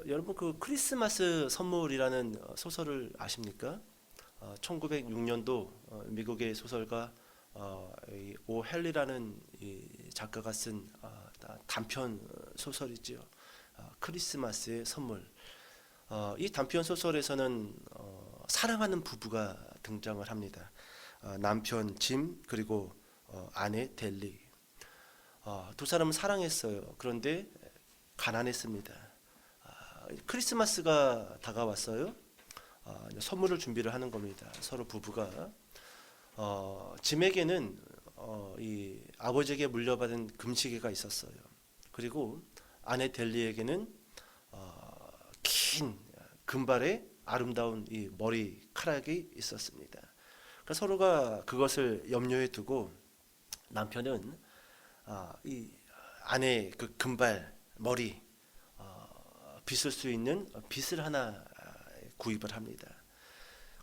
여러분 그 크리스마스 선물이라는 소설을 아십니까? 1906년도 미국의 소설가 오 헨리라는 이 작가가 쓴 단편 소설이지요. 크리스마스의 선물. 이 단편 소설에서는 사랑하는 부부가 등장을 합니다. 남편 짐 그리고 아내 델리. 두 사람은 사랑했어요. 그런데 가난했습니다. 크리스마스가 다가왔어요. 이제 선물을 준비를 하는 겁니다. 서로 부부가 짐에게는 이 아버지에게 물려받은 금시계가 있었어요. 그리고 아내 델리에게는 긴 금발의 아름다운 이 머리카락이 있었습니다. 그러니까 서로가 그것을 염려해 두고 남편은 이 아내의 그 금발 머리 빗을 수 있는 빗을 하나 구입을 합니다.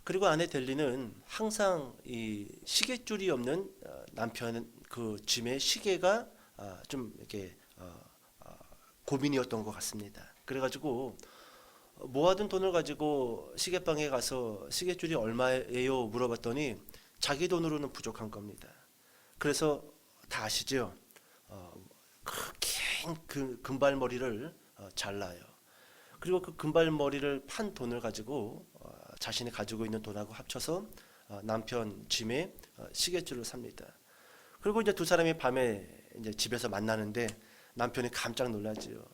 그리고 아내 델리는 항상 이 시계줄이 없는 남편 그 짐의 시계가 좀 이렇게 고민이었던 것 같습니다. 그래가지고 모아둔 돈을 가지고 시계방에 가서 시계줄이 얼마예요 물어봤더니 자기 돈으로는 부족한 겁니다. 그래서 다 아시죠? 긴 금발머리를 잘라요. 그리고 그 금발머리를 판 돈을 가지고 자신이 가지고 있는 돈하고 합쳐서 남편 짐에 시계줄을 삽니다. 그리고 이제 두 사람이 밤에 이제 집에서 만나는데 남편이 깜짝 놀라지요.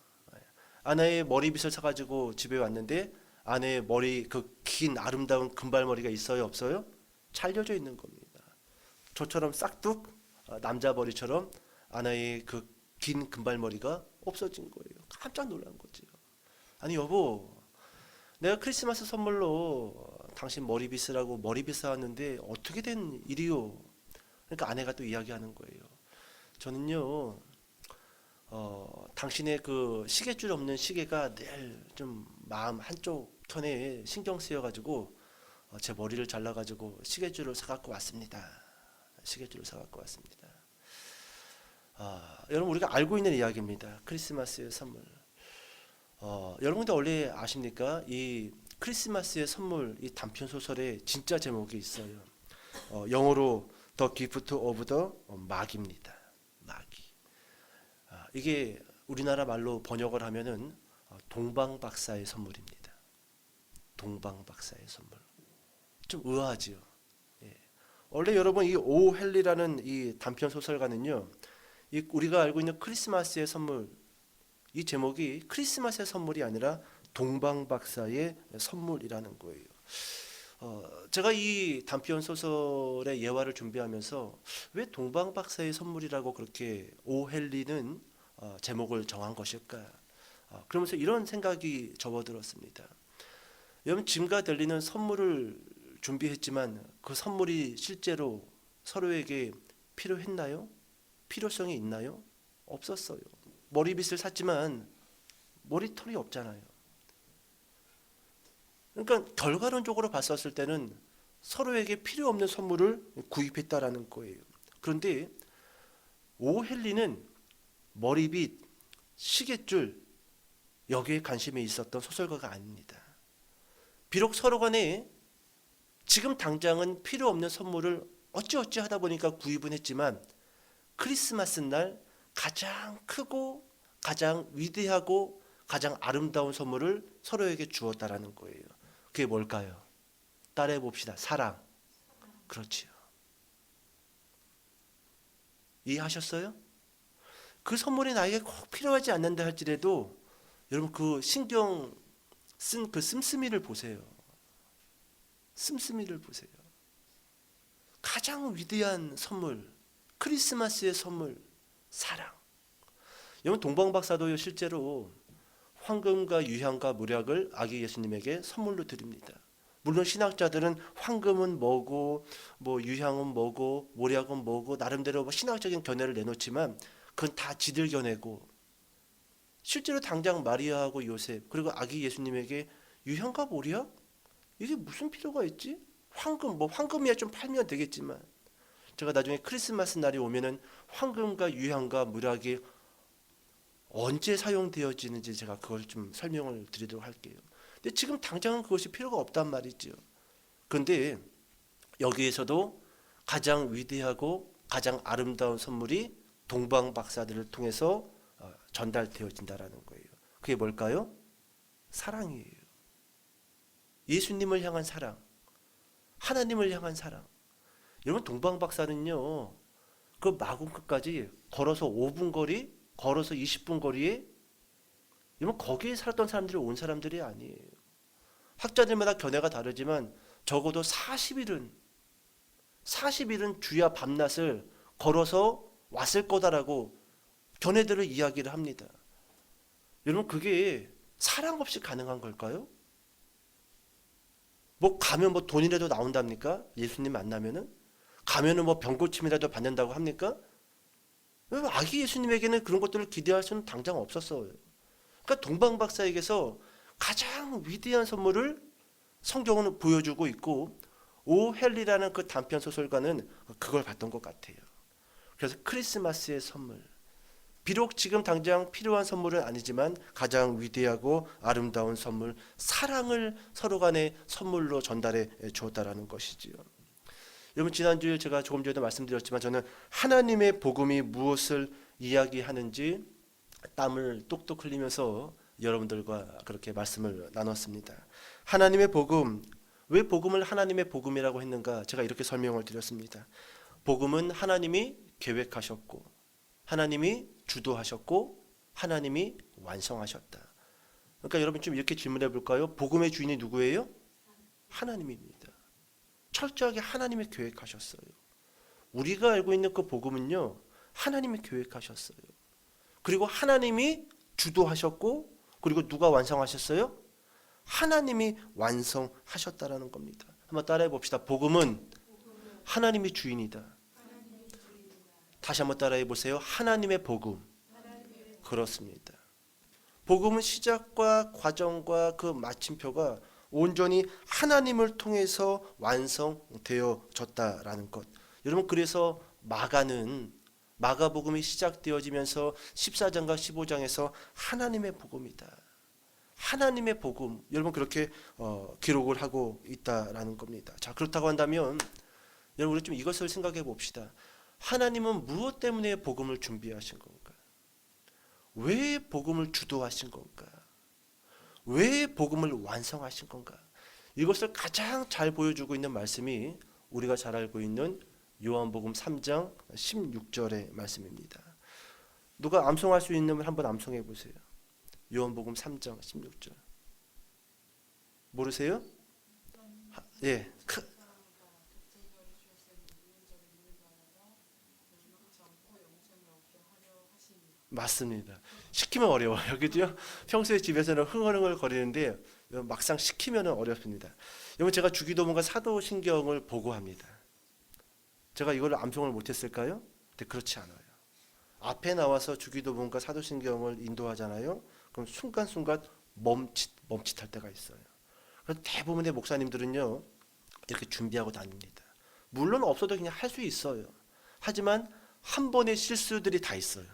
아내의 머리빗을 사가지고 집에 왔는데 아내의 머리 그 긴 아름다운 금발머리가 있어요 없어요? 잘려져 있는 겁니다. 저처럼 싹둑 남자 머리처럼 아내의 그 긴 금발머리가 없어진 거예요. 깜짝 놀란 거죠. 아니 여보, 내가 크리스마스 선물로 당신 머리빗이라고 머리빗 사왔는데 어떻게 된 일이요? 그러니까 아내가 또 이야기하는 거예요. 저는요, 당신의 그 시계줄 없는 시계가 늘 좀 마음 한쪽 편에 신경 쓰여가지고 제 머리를 잘라가지고 시계줄을 사갖고 왔습니다. 시계줄을 사갖고 왔습니다. 여러분 우리가 알고 있는 이야기입니다. 크리스마스의 선물. 여러분들 원래 아십니까? 이 크리스마스의 선물 이 단편 소설에 진짜 제목이 있어요. 영어로 The Gift of the Mag입니다. 마기. 이게 우리나라 말로 번역을 하면은 동방박사의 선물입니다. 동방박사의 선물. 좀 의아하지요. 예. 원래 여러분 이 오 헨리라는 이 단편 소설가는요, 이 우리가 알고 있는 크리스마스의 선물 이 제목이 크리스마스의 선물이 아니라 동방박사의 선물이라는 거예요. 제가 이 단편 소설의 예화를 준비하면서 왜 동방박사의 선물이라고 그렇게 오 헨리는 제목을 정한 것일까? 그러면서 이런 생각이 접어들었습니다. 여러분 짐과 델리는 선물을 준비했지만 그 선물이 실제로 서로에게 필요했나요? 필요성이 있나요? 없었어요. 머리빗을 샀지만 머리털이 없잖아요. 그러니까 결과론적으로 봤었을 때는 서로에게 필요 없는 선물을 구입했다라는 거예요. 그런데 오 헨리는 머리빗, 시계줄 여기에 관심이 있었던 소설가가 아닙니다. 비록 서로 간에 지금 당장은 필요 없는 선물을 어찌어찌 하다 보니까 구입은 했지만 크리스마스 날 가장 크고 가장 위대하고 가장 아름다운 선물을 서로에게 주었다라는 거예요. 그게 뭘까요? 따라해 봅시다. 사랑. 그렇지요. 이해하셨어요? 그 선물이 나에게 꼭 필요하지 않는다 할지라도 여러분 그 신경 쓴 그 씀씀이를 보세요. 씀씀이를 보세요. 가장 위대한 선물, 크리스마스의 선물, 사랑. 여러분 동방박사도 실제로 황금과 유향과 물약을 아기 예수님에게 선물로 드립니다. 물론 신학자들은 황금은 뭐고 뭐 유향은 뭐고 모략은 뭐고 나름대로 신학적인 견해를 내놓지만 그건 다 지들 견해고 실제로 당장 마리아하고 요셉 그리고 아기 예수님에게 유향과 모략? 이게 무슨 필요가 있지? 황금 뭐 황금이야 좀 팔면 되겠지만 제가 나중에 크리스마스 날이 오면은 황금과 유향과 물약이 언제 사용되어지는지 제가 그걸 좀 설명을 드리도록 할게요. 근데 지금 당장은 그것이 필요가 없단 말이죠. 그런데 여기에서도 가장 위대하고 가장 아름다운 선물이 동방 박사들을 통해서 전달되어진다라는 거예요. 그게 뭘까요? 사랑이에요. 예수님을 향한 사랑, 하나님을 향한 사랑. 여러분 동방 박사는요, 그 마군까지 걸어서 5분 거리, 걸어서 20분 거리에, 여러분 거기에 살았던 사람들이 온 사람들이 아니에요. 학자들마다 견해가 다르지만 적어도 40일은 주야 밤낮을 걸어서 왔을 거다라고 견해들을 이야기를 합니다. 여러분 그게 사랑 없이 가능한 걸까요? 뭐 가면 뭐 돈이라도 나온답니까? 예수님 만나면은 가면은 뭐 병고침이라도 받는다고 합니까? 아기 예수님에게는 그런 것들을 기대할 수는 당장 없었어요. 그러니까 동방 박사에게서 가장 위대한 선물을 성경은 보여주고 있고 오 헨리라는 그 단편 소설가는 그걸 봤던 것 같아요. 그래서 크리스마스의 선물, 비록 지금 당장 필요한 선물은 아니지만 가장 위대하고 아름다운 선물, 사랑을 서로 간에 선물로 전달해 주었다라는 것이지요. 여러분 지난주에 제가 조금 전에도 말씀드렸지만 저는 하나님의 복음이 무엇을 이야기하는지 땀을 똑똑 흘리면서 여러분들과 그렇게 말씀을 나눴습니다. 하나님의 복음, 왜 복음을 하나님의 복음이라고 했는가? 제가 이렇게 설명을 드렸습니다. 복음은 하나님이 계획하셨고 하나님이 주도하셨고 하나님이 완성하셨다. 그러니까 여러분 좀 이렇게 질문해 볼까요? 복음의 주인이 누구예요? 하나님입니다. 철저하게 하나님이 계획하셨어요. 우리가 알고 있는 그 복음은요, 하나님이 계획하셨어요. 그리고 하나님이 주도하셨고, 그리고 누가 완성하셨어요? 하나님이 완성하셨다라는 겁니다. 한번 따라해 봅시다. 복음은 하나님이 주인이다. 다시 한번 따라해 보세요. 하나님의 복음. 그렇습니다. 복음은 시작과 과정과 그 마침표가 온전히 하나님을 통해서 완성되어졌다라는 것. 여러분 그래서 마가복음이 시작되어지면서 14장과 15장에서 하나님의 복음이다. 하나님의 복음. 여러분 그렇게 기록을 하고 있다라는 겁니다. 자, 그렇다고 한다면 여러분 우리 좀 이것을 생각해 봅시다. 하나님은 무엇 때문에 복음을 준비하신 건가? 왜 복음을 주도하신 건가? 왜 복음을 완성하신 건가? 이것을 가장 잘 보여주고 있는 말씀이 우리가 잘 알고 있는 요한복음 3장 16절의 말씀입니다. 누가 암송할 수 있는 한번 암송해 보세요. 요한복음 3장 16절. 모르세요? 예. 맞습니다. 시키면 어려워요. 그죠? 평소에 집에서는 흥얼흥얼 거리는데 막상 시키면 어렵습니다. 여러분 제가 주기도문과 사도신경을 보고합니다. 제가 이걸 암송을 못했을까요? 근데 그렇지 않아요. 앞에 나와서 주기도문과 사도신경을 인도하잖아요. 그럼 순간순간 멈칫할 때가 있어요. 그래서 대부분의 목사님들은요 이렇게 준비하고 다닙니다. 물론 없어도 그냥 할 수 있어요. 하지만 한 번의 실수들이 다 있어요.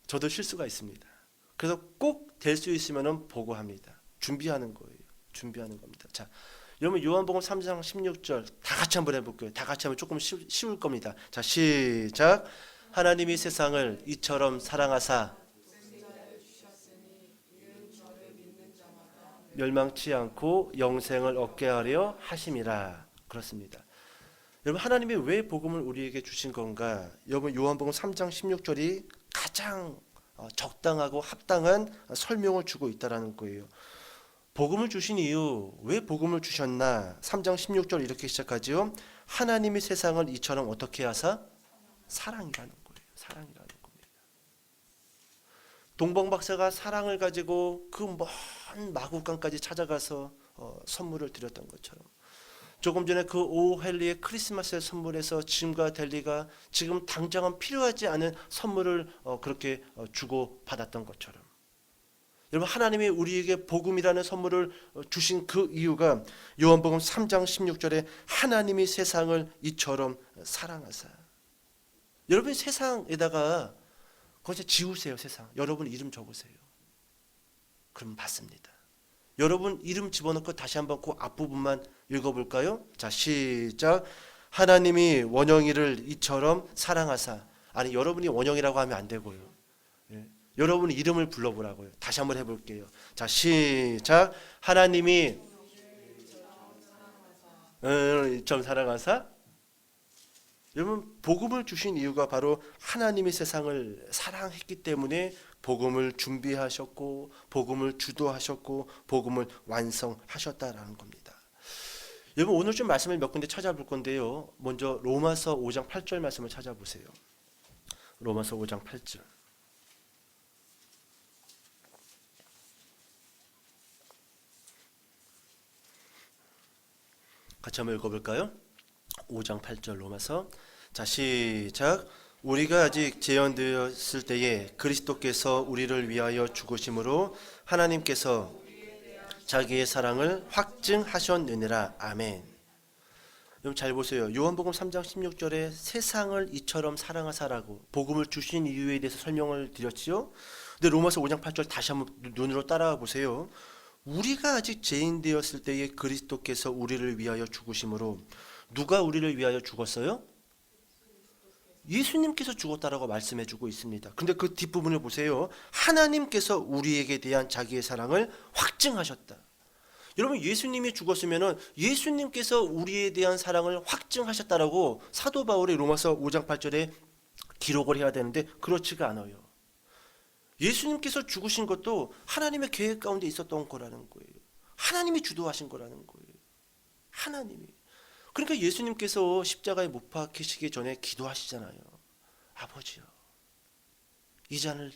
저도 실수가 있습니다. 그래서 꼭 될 수 있으면 보고합니다. 준비하는 거예요. 준비하는 겁니다. 자, 여러분 요한복음 3장 16절 다 같이 한번 해볼게요. 다 같이 하면 조금 쉬울 겁니다. 자, 시작. 하나님이 세상을 이처럼 사랑하사 멸망치 않고 영생을 얻게 하려 하심이라. 그렇습니다. 여러분 하나님이 왜 복음을 우리에게 주신 건가? 여러분 요한복음 3장 16절이 가장 적당하고 합당한 설명을 주고 있다라는 거예요. 복음을 주신 이유, 왜 복음을 주셨나? 3장 16절 이렇게 시작하죠. 하나님이 세상을 이처럼 어떻게 하사? 사랑이라는 거예요. 사랑이라는 겁니다. 동방 박사가 사랑을 가지고 그 먼 마국간까지 찾아가서 선물을 드렸던 것처럼 조금 전에 그 오헨리의 크리스마스의 선물에서 짐과 델리가 지금 당장은 필요하지 않은 선물을 그렇게 주고 받았던 것처럼 여러분 하나님이 우리에게 복음이라는 선물을 주신 그 이유가 요한복음 3장 16절에 하나님이 세상을 이처럼 사랑하사. 여러분 세상에다가 거기서 지우세요. 세상. 여러분 이름 적으세요. 그럼 받습니다. 여러분 이름 집어넣고 다시 한번 그 앞부분만 읽어볼까요? 자, 시작. 하나님이 원영이를 이처럼 사랑하사. 아니, 여러분이 원영이라고 하면 안 되고요. 예. 여러분 이름을 불러보라고요. 다시 한번 해볼게요. 자, 시작. 하나님이 이처럼 사랑하사. 여러분 복음을 주신 이유가 바로 하나님이 세상을 사랑했기 때문에 복음을 준비하셨고 복음을 주도하셨고 복음을 완성하셨다라는 겁니다. 여러분 오늘 좀 말씀을 몇 군데 찾아볼 건데요. 먼저 로마서 5장 8절 말씀을 찾아보세요. 로마서 5장 8절. 같이 한번 읽어볼까요? 5장 8절 로마서. 자, 시작. 우리가 아직 재현되었을 때에 그리스도께서 우리를 위하여 죽으심으로 하나님께서 자기의 사랑을 확증하셨느니라. 아멘. 여러분 잘 보세요. 요한복음 3장 16절에 세상을 이처럼 사랑하사라고 복음을 주신 이유에 대해서 설명을 드렸지요. 근데 로마서 5장 8절 다시 한번 눈으로 따라가 보세요. 우리가 아직 죄인 되었을 때에 그리스도께서 우리를 위하여 죽으심으로. 누가 우리를 위하여 죽었어요? 예수님께서 죽었다라고 말씀해 주고 있습니다. 근데 그 뒷부분을 보세요. 하나님께서 우리에게 대한 자기의 사랑을 확증하셨다. 여러분 예수님이 죽었으면 예수님께서 우리에 대한 사랑을 확증하셨다라고 사도 바울이 로마서 5장 8절에 기록을 해야 되는데 그렇지가 않아요. 예수님께서 죽으신 것도 하나님의 계획 가운데 있었던 거라는 거예요. 하나님이 주도하신 거라는 거예요. 하나님이. 그러니까 예수님께서 십자가에 못 박히시기 전에 기도하시잖아요. 아버지요, 이 잔을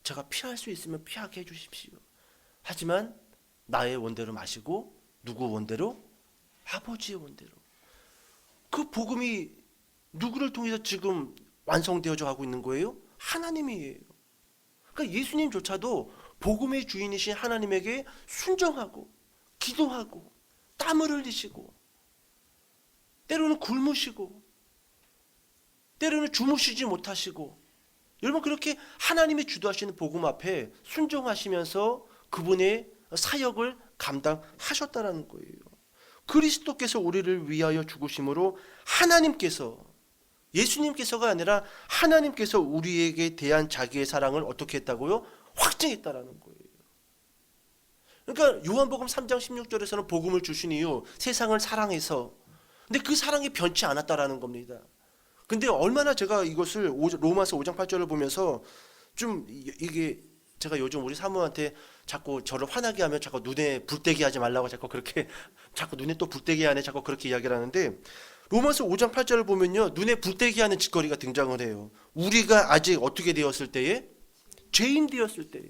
제가 피할 수 있으면 피하게 해주십시오. 하지만 나의 원대로 마시고 누구 원대로? 아버지의 원대로. 그 복음이 누구를 통해서 지금 완성되어져 가고 있는 거예요? 하나님이에요. 그러니까 예수님조차도 복음의 주인이신 하나님에게 순종하고 기도하고 땀을 흘리시고 때로는 굶으시고 때로는 주무시지 못하시고 여러분 그렇게 하나님이 주도하시는 복음 앞에 순종하시면서 그분의 사역을 감당하셨다는 거예요. 그리스도께서 우리를 위하여 죽으심으로 하나님께서 예수님께서가 아니라 하나님께서 우리에게 대한 자기의 사랑을 어떻게 했다고요? 확증했다라는 거예요. 그러니까 요한복음 3장 16절에서는 복음을 주신 이유 세상을 사랑해서 근데 그 사랑이 변치 않았다라는 겁니다. 근데 얼마나 제가 이것을 로마서 5장 8절을 보면서 좀 이게 제가 요즘 우리 사모한테 자꾸 저를 화나게 하면 자꾸 눈에 불떼게 하지 말라고 자꾸 그렇게 자꾸 눈에 또 불떼게 하네 자꾸 그렇게 이야기를 하는데 로마서 5장 8절을 보면요 눈에 불떼게 하는 짓거리가 등장을 해요. 우리가 아직 어떻게 되었을 때에? 죄인 되었을 때에.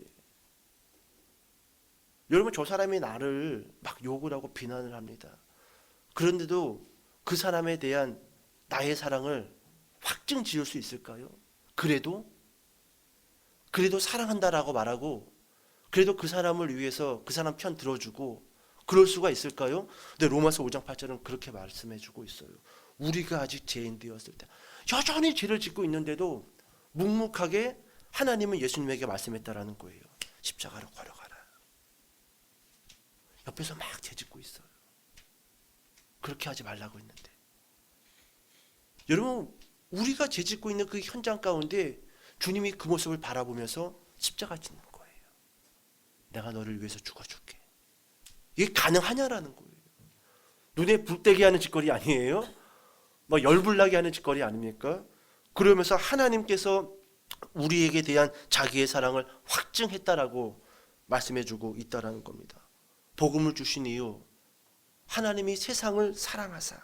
여러분 저 사람이 나를 막 욕을 하고 비난을 합니다. 그런데도 그 사람에 대한 나의 사랑을 확증 지을 수 있을까요? 그래도 사랑한다라고 말하고 그래도 그 사람을 위해서 그 사람 편 들어주고 그럴 수가 있을까요? 근데 로마서 5장 8절은 그렇게 말씀해주고 있어요. 우리가 아직 죄인 되었을 때 여전히 죄를 짓고 있는데도 묵묵하게 하나님은 예수님에게 말씀했다라는 거예요. 십자가로 걸어가라. 옆에서 막 죄 짓고 있어요. 그렇게 하지 말라고 했는데 여러분 우리가 죄 짓고 있는 그 현장 가운데 주님이 그 모습을 바라보면서 십자가 짓는 거예요. 내가 너를 위해서 죽어줄게. 이게 가능하냐라는 거예요. 눈에 불떼게 하는 짓거리 아니에요? 막 열불나게 하는 짓거리 아닙니까? 그러면서 하나님께서 우리에게 대한 자기의 사랑을 확증했다라고 말씀해주고 있다라는 겁니다. 복음을 주신 이유 하나님이 세상을 사랑하사.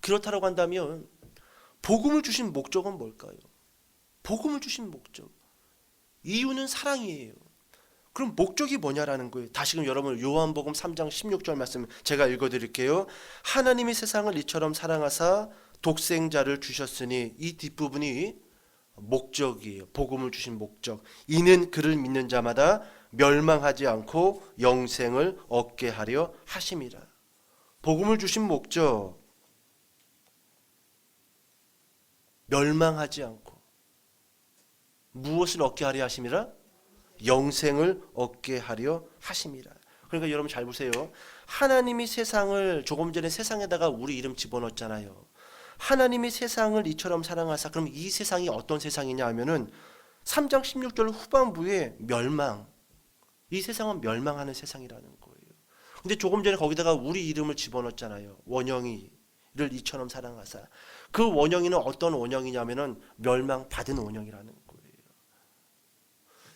그렇다라고 한다면 복음을 주신 목적은 뭘까요? 복음을 주신 목적. 이유는 사랑이에요. 그럼 목적이 뭐냐라는 거예요. 다시금 여러분 요한복음 3장 16절 말씀 제가 읽어드릴게요. 하나님이 세상을 이처럼 사랑하사 독생자를 주셨으니 이 뒷부분이 목적이에요. 복음을 주신 목적. 이는 그를 믿는 자마다 멸망하지 않고 영생을 얻게 하려 하심이라. 복음을 주신 목적. 멸망하지 않고 무엇을 얻게 하려 하심이라? 영생을 얻게 하려 하심이라. 그러니까 여러분 잘 보세요. 하나님이 세상을 조금 전에 세상에다가 우리 이름 집어넣었잖아요. 하나님이 세상을 이처럼 사랑하사. 그럼 이 세상이 어떤 세상이냐 하면은 3장 16절 후반부에 멸망. 이 세상은 멸망하는 세상이라는 거예요. 근데 조금 전에 거기다가 우리 이름을 집어넣었잖아요. 원영이를 이처럼 사랑하사. 그 원영이는 어떤 원영이냐면은 멸망받은 원영이라는 거예요.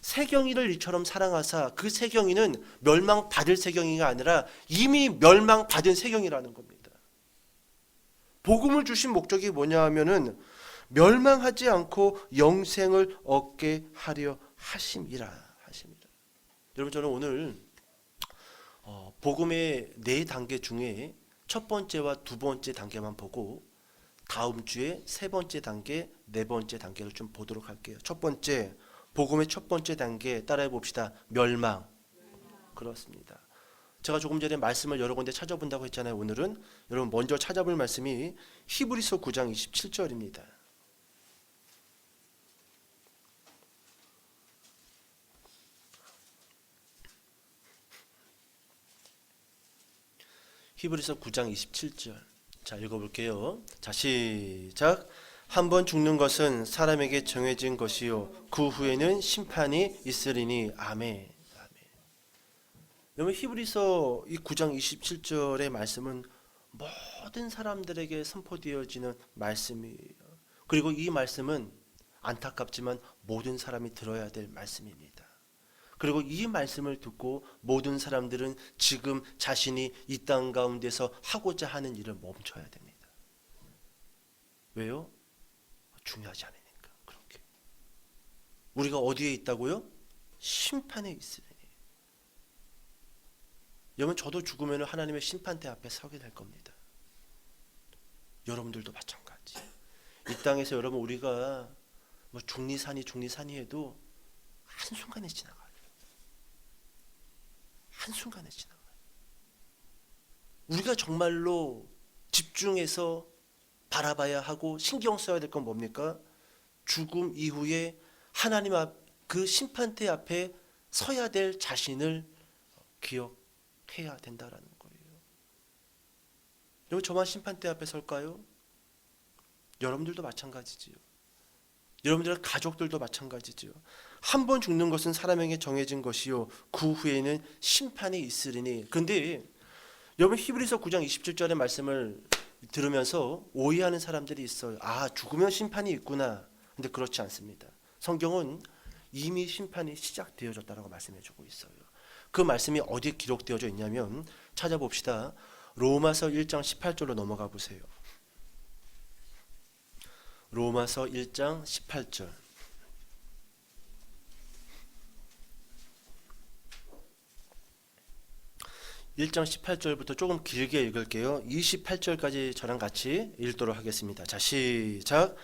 세경이를 이처럼 사랑하사. 그 세경이는 멸망받을 세경이가 아니라 이미 멸망받은 세경이라는 겁니다. 복음을 주신 목적이 뭐냐 하면은 멸망하지 않고 영생을 얻게 하려 하심이라. 여러분, 저는 오늘 복음의 4단계 중에 첫 번째와 두 번째 단계만 보고 다음 주에 세 번째 단계, 네 번째 단계를 좀 보도록 할게요. 첫 번째, 복음의 첫 번째 단계 따라해 봅시다. 멸망. 그렇습니다. 제가 조금 전에 말씀을 여러 군데 찾아본다고 했잖아요. 오늘은 여러분 먼저 찾아볼 말씀이 히브리서 9장 27절입니다. 히브리서 9장 27절. 자, 읽어볼게요. 자, 시작. 한 번 죽는 것은 사람에게 정해진 것이요 그 후에는 심판이 있으리니. 아멘. 여러분, 히브리서 이 9장 27절의 말씀은 모든 사람들에게 선포되어지는 말씀이에요. 그리고 이 말씀은 안타깝지만 모든 사람이 들어야 될 말씀입니다. 그리고 이 말씀을 듣고 모든 사람들은 지금 자신이 이 땅 가운데서 하고자 하는 일을 멈춰야 됩니다. 왜요? 중요하지 않으니까. 그렇게 우리가 어디에 있다고요? 심판에 있으니. 여러분, 저도 죽으면 하나님의 심판대 앞에 서게 될 겁니다. 여러분들도 마찬가지. 이 땅에서 여러분 우리가 뭐 중리산이 해도 한순간에 지나가요. 한순간에 지나가요. 우리가 정말로 집중해서 바라봐야 하고 신경 써야 될 건 뭡니까? 죽음 이후에 하나님 앞 그 심판대 앞에 서야 될 자신을 기억해야 된다라는 거예요. 여러분, 저만 심판대 앞에 설까요? 여러분들도 마찬가지지요. 여러분들의 가족들도 마찬가지지요. 한 번 죽는 것은 사람에게 정해진 것이요 그 후에는 심판이 있으리니. 그런데 여러분, 히브리서 9장 27절의 말씀을 들으면서 오해하는 사람들이 있어요. 아, 죽으면 심판이 있구나. 근데 그렇지 않습니다. 성경은 이미 심판이 시작되어졌다라고 말씀해주고 있어요. 그 말씀이 어디에 기록되어져 있냐면 찾아봅시다. 로마서 1장 18절로 넘어가 보세요. 로마서 1장 18절. 1장 18절부터 조금 길게 읽을게요. 28절까지 저랑 같이 읽도록 하겠습니다. 자, 시작.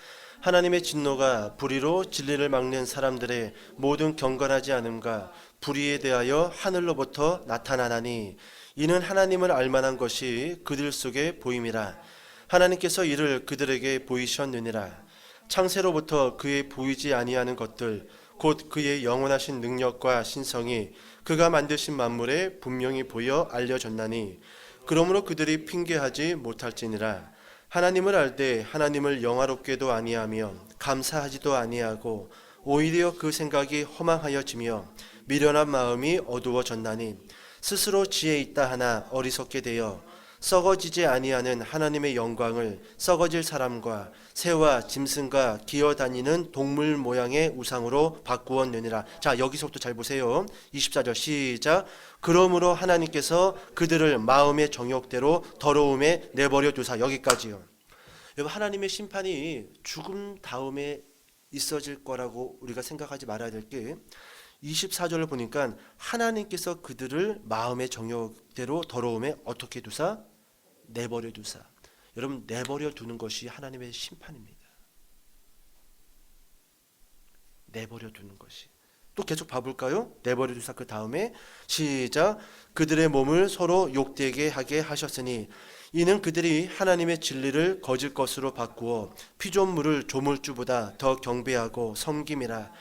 하나님의 진노가 불의로 진리를 막는 사람들의 모든 경건하지 않음과 불의에 대하여 하늘로부터 나타나나니 이는 하나님을 알만한 것이 그들 속에 보임이라. 하나님께서 이를 그들에게 보이셨느니라. 창세로부터 그의 보이지 아니하는 것들 곧 그의 영원하신 능력과 신성이 그가 만드신 만물에 분명히 보여 알려졌나니 그러므로 그들이 핑계하지 못할지니라. 하나님을 알되 하나님을 영화롭게도 아니하며 감사하지도 아니하고 오히려 그 생각이 허망하여지며 미련한 마음이 어두워졌나니 스스로 지혜 있다 하나 어리석게 되어 썩어지지 아니하는 하나님의 영광을 썩어질 사람과 새와 짐승과 기어다니는 동물 모양의 우상으로 바꾸었느니라. 자, 여기서부터 잘 보세요. 24절 시작. 그러므로 하나님께서 그들을 마음의 정욕대로 더러움에 내버려 두사. 여기까지요. 여러분, 하나님의 심판이 죽음 다음에 있어질 거라고 우리가 생각하지 말아야 될 게 24절을 보니까 하나님께서 그들을 마음의 정욕대로 더러움에 어떻게 두사? 내버려 두사. 여러분, 내버려 두는 것이 하나님의 심판입니다. 내버려 두는 것이. 또 계속 봐볼까요? 내버려 두사 그 다음에 시작. 그들의 몸을 서로 욕되게 하게 하셨으니 이는 그들이 하나님의 진리를 거짓 것으로 바꾸어 피조물을 조물주보다 더 경배하고 섬김이라.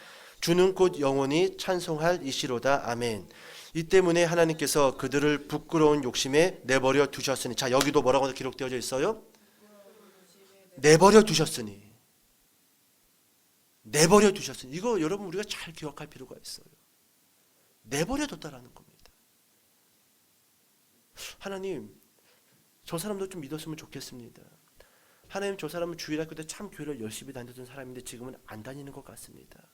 주는 곧 영원히 찬송할 이시로다. 아멘. 이 때문에 하나님께서 그들을 부끄러운 욕심에 내버려 두셨으니. 자, 여기도 뭐라고 기록되어져 있어요? 내버려 두셨으니. 내버려 두셨으니. 이거 여러분 우리가 잘 기억할 필요가 있어요. 내버려 뒀다라는 겁니다. 하나님, 저 사람도 좀 믿었으면 좋겠습니다. 하나님, 저 사람은 주일학교 때 참 교회를 열심히 다녔던 사람인데 지금은 안 다니는 것 같습니다.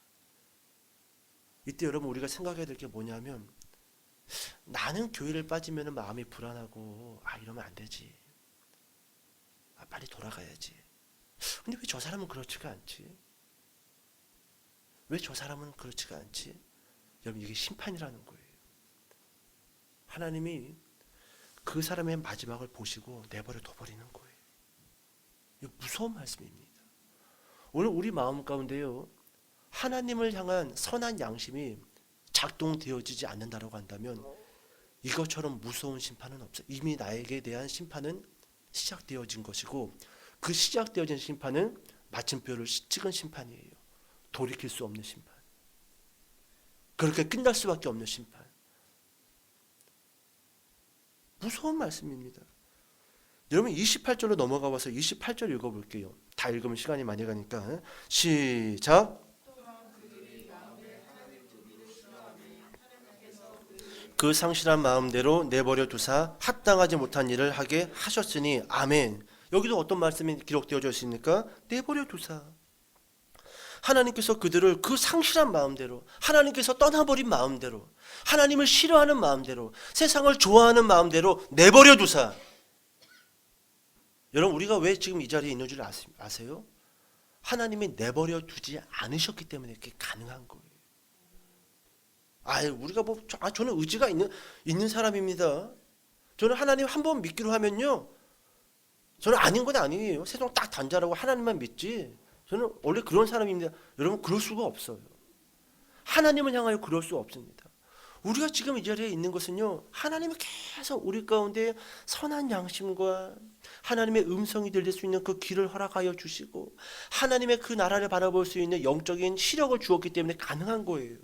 이때 여러분 우리가 생각해야 될 게 뭐냐면, 나는 교회를 빠지면 마음이 불안하고 이러면 안 되지. 빨리 돌아가야지. 근데 왜 저 사람은 그렇지가 않지? 왜 저 사람은 그렇지가 않지? 여러분, 이게 심판이라는 거예요. 하나님이 그 사람의 마지막을 보시고 내버려 둬버리는 거예요. 이거 무서운 말씀입니다. 오늘 우리 마음 가운데요, 하나님을 향한 선한 양심이 작동되어지지 않는다고 한다면 이것처럼 무서운 심판은 없어요. 이미 나에게 대한 심판은 시작되어진 것이고, 그 시작되어진 심판은 마침표를 찍은 심판이에요. 돌이킬 수 없는 심판. 그렇게 끝날 수밖에 없는 심판. 무서운 말씀입니다. 여러분 28절로 넘어가 봐서 28절 읽어볼게요. 다 읽으면 시간이 많이 가니까. 시작. 그 상실한 마음대로 내버려 두사 합당하지 못한 일을 하게 하셨으니. 아멘. 여기도 어떤 말씀이 기록되어져 있습니까? 내버려 두사. 하나님께서 그들을 그 상실한 마음대로, 하나님께서 떠나버린 마음대로, 하나님을 싫어하는 마음대로, 세상을 좋아하는 마음대로 내버려 두사. 여러분, 우리가 왜 지금 이 자리에 있는 줄 아세요? 하나님이 내버려 두지 않으셨기 때문에 이렇게 가능한 거예요. 우리가 저는 의지가 있는 사람입니다. 저는 하나님 한 번 믿기로 하면요, 저는 아닌 건 아니에요. 세상 딱 단자라고 하나님만 믿지. 저는 원래 그런 사람입니다. 여러분, 그럴 수가 없어요. 하나님을 향하여 그럴 수 없습니다. 우리가 지금 이 자리에 있는 것은요, 하나님이 계속 우리 가운데 선한 양심과 하나님의 음성이 들릴 수 있는 그 길을 허락하여 주시고, 하나님의 그 나라를 바라볼 수 있는 영적인 시력을 주었기 때문에 가능한 거예요.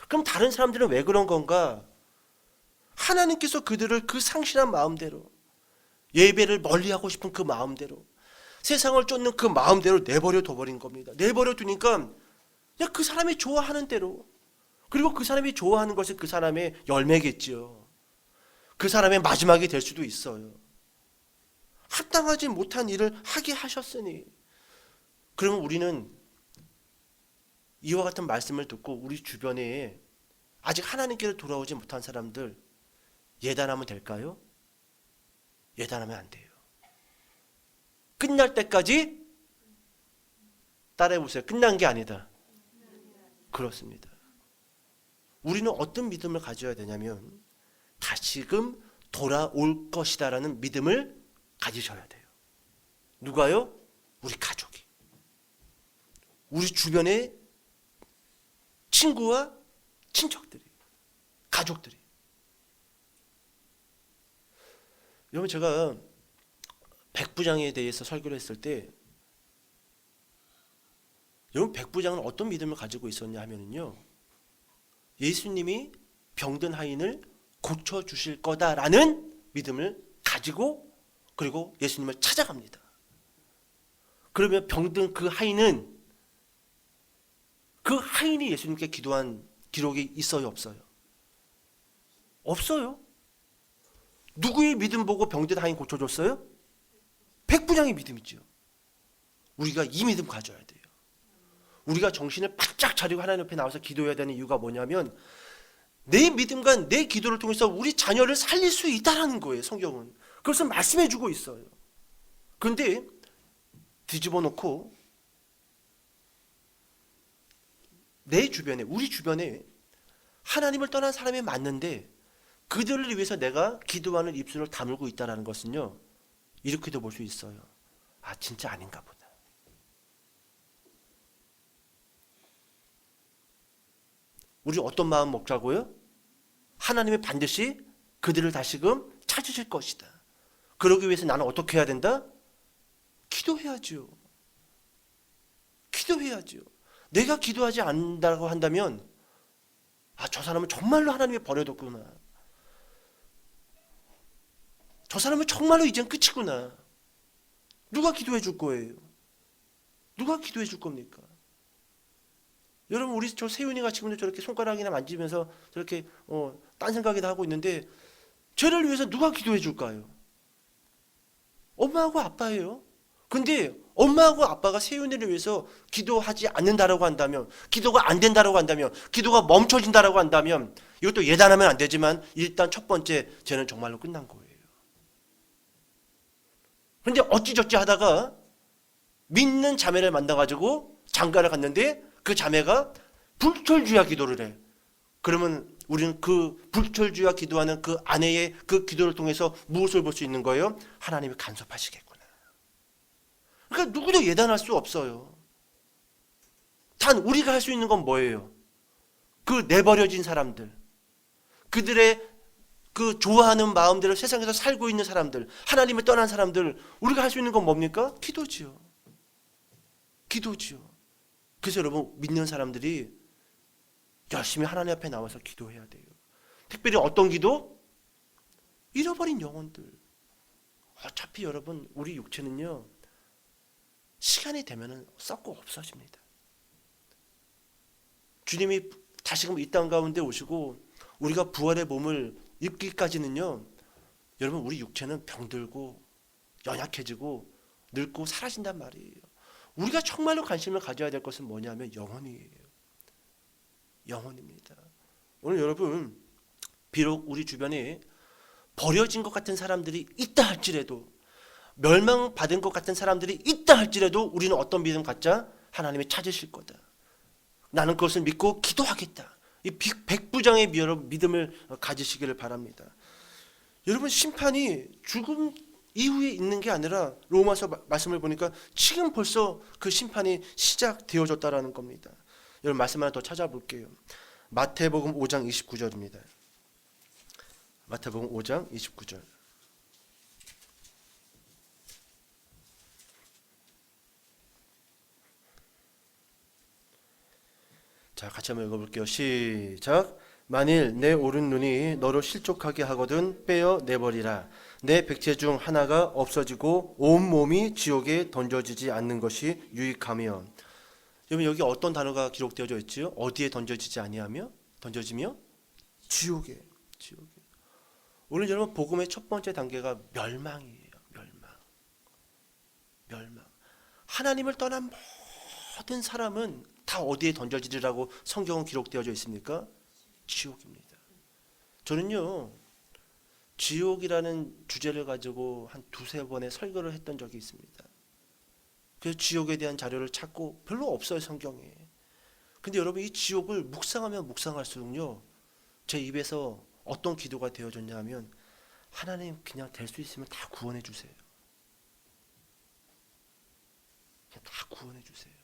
그럼 다른 사람들은 왜 그런 건가? 하나님께서 그들을 그 상실한 마음대로, 예배를 멀리하고 싶은 그 마음대로, 세상을 쫓는 그 마음대로 내버려 둬버린 겁니다. 내버려 두니까 그냥 그 사람이 좋아하는 대로, 그리고 그 사람이 좋아하는 것이 그 사람의 열매겠지요. 그 사람의 마지막이 될 수도 있어요. 합당하지 못한 일을 하게 하셨으니. 그러면 우리는 이와 같은 말씀을 듣고 우리 주변에 아직 하나님께로 돌아오지 못한 사람들 예단하면 될까요? 예단하면 안 돼요. 끝날 때까지 따라해보세요. 끝난 게 아니다. 그렇습니다. 우리는 어떤 믿음을 가져야 되냐면, 다시금 돌아올 것이다라는 믿음을 가지셔야 돼요. 누가요? 우리 가족이. 우리 주변의 친구와 친척들이, 가족들이. 여러분, 제가 백부장에 대해서 설교를 했을 때, 여러분, 백부장은 어떤 믿음을 가지고 있었냐 하면요, 예수님이 병든 하인을 고쳐주실 거다라는 믿음을 가지고, 그리고 예수님을 찾아갑니다. 그러면 병든 그 하인은, 그 하인이 예수님께 기도한 기록이 있어요, 없어요? 없어요. 누구의 믿음 보고 병든 하인 고쳐줬어요? 백부장의 믿음이죠. 우리가 이 믿음 가져야 돼요. 우리가 정신을 바짝 차리고 하나님 옆에 나와서 기도해야 되는 이유가 뭐냐면, 내 믿음과 내 기도를 통해서 우리 자녀를 살릴 수 있다는 거예요. 성경은 그것을 말씀해 주고 있어요. 그런데 뒤집어 놓고 내 주변에, 우리 주변에 하나님을 떠난 사람이 많은데 그들을 위해서 내가 기도하는 입술을 다물고 있다는 것은요, 이렇게도 볼 수 있어요. 진짜 아닌가 보다. 우리 어떤 마음 먹자고요? 하나님이 반드시 그들을 다시금 찾으실 것이다. 그러기 위해서 나는 어떻게 해야 된다? 기도해야죠. 기도해야죠. 내가 기도하지 않는다고 한다면 저 사람은 정말로 하나님이 버려뒀구나. 저 사람은 정말로 이젠 끝이구나. 누가 기도해 줄 거예요? 누가 기도해 줄 겁니까? 여러분, 우리 저 세윤이가 지금도 저렇게 손가락이나 만지면서 저렇게 딴 생각이나 하고 있는데 쟤를 위해서 누가 기도해 줄까요? 엄마하고 아빠예요. 근데 엄마하고 아빠가 세윤이를 위해서 기도하지 않는다라고 한다면, 기도가 안 된다라고 한다면, 기도가 멈춰진다라고 한다면, 이것도 예단하면 안 되지만 일단 첫 번째, 쟤는 정말로 끝난 거예요. 그런데 어찌저찌 하다가 믿는 자매를 만나가지고 장가를 갔는데 그 자매가 불철주야 기도를 해. 그러면 우리는 그 불철주야 기도하는 그 아내의 그 기도를 통해서 무엇을 볼 수 있는 거예요? 하나님이 간섭하시겠구나. 그러니까 누구도 예단할 수 없어요. 단 우리가 할 수 있는 건 뭐예요? 그 내버려진 사람들, 그들의 그 좋아하는 마음대로 세상에서 살고 있는 사람들, 하나님을 떠난 사람들, 우리가 할 수 있는 건 뭡니까? 기도지요. 기도지요. 그래서 여러분, 믿는 사람들이 열심히 하나님 앞에 나와서 기도해야 돼요. 특별히 어떤 기도? 잃어버린 영혼들. 어차피 여러분, 우리 육체는요, 시간이 되면은 썩고 없어집니다. 주님이 다시금 이 땅 가운데 오시고 우리가 부활의 몸을 입기까지는요, 여러분, 우리 육체는 병들고 연약해지고 늙고 사라진단 말이에요. 우리가 정말로 관심을 가져야 될 것은 뭐냐면 영혼이에요. 영혼입니다. 오늘 여러분, 비록 우리 주변에 버려진 것 같은 사람들이 있다 할지라도, 멸망받은 것 같은 사람들이 있다 할지라도 우리는 어떤 믿음 갖자? 하나님이 찾으실 거다. 나는 그것을 믿고 기도하겠다. 이 백부장의 믿음을 가지시기를 바랍니다. 여러분, 심판이 죽음 이후에 있는 게 아니라 로마서 말씀을 보니까 지금 벌써 그 심판이 시작되어졌다라는 겁니다. 여러분, 말씀 하나 더 찾아볼게요. 마태복음 5장 29절입니다. 마태복음 5장 29절. 자, 같이 한번 읽어볼게요. 시작. 만일 내 오른 눈이 너로 실족하게 하거든 빼어 내버리라. 내 백체 중 하나가 없어지고 온 몸이 지옥에 던져지지 않는 것이 유익하며. 여러분, 여기 어떤 단어가 기록되어져 있지요? 어디에 던져지지 아니하며? 던져지며? 지옥에. 지옥에. 오늘 여러분, 복음의 첫 번째 단계가 멸망이에요. 멸망. 하나님을 떠난 모든 사람은 다 어디에 던져지리라고 성경은 기록되어져 있습니까? 지옥입니다. 저는요, 지옥이라는 주제를 가지고 한 두세 번의 설교를 했던 적이 있습니다. 그래서 지옥에 대한 자료를 찾고 별로 없어요, 성경에. 근데 여러분, 이 지옥을 묵상하면 묵상할수록요, 제 입에서 어떤 기도가 되어졌냐 하면, 하나님, 그냥 될 수 있으면 다 구원해 주세요. 그냥 다 구원해 주세요.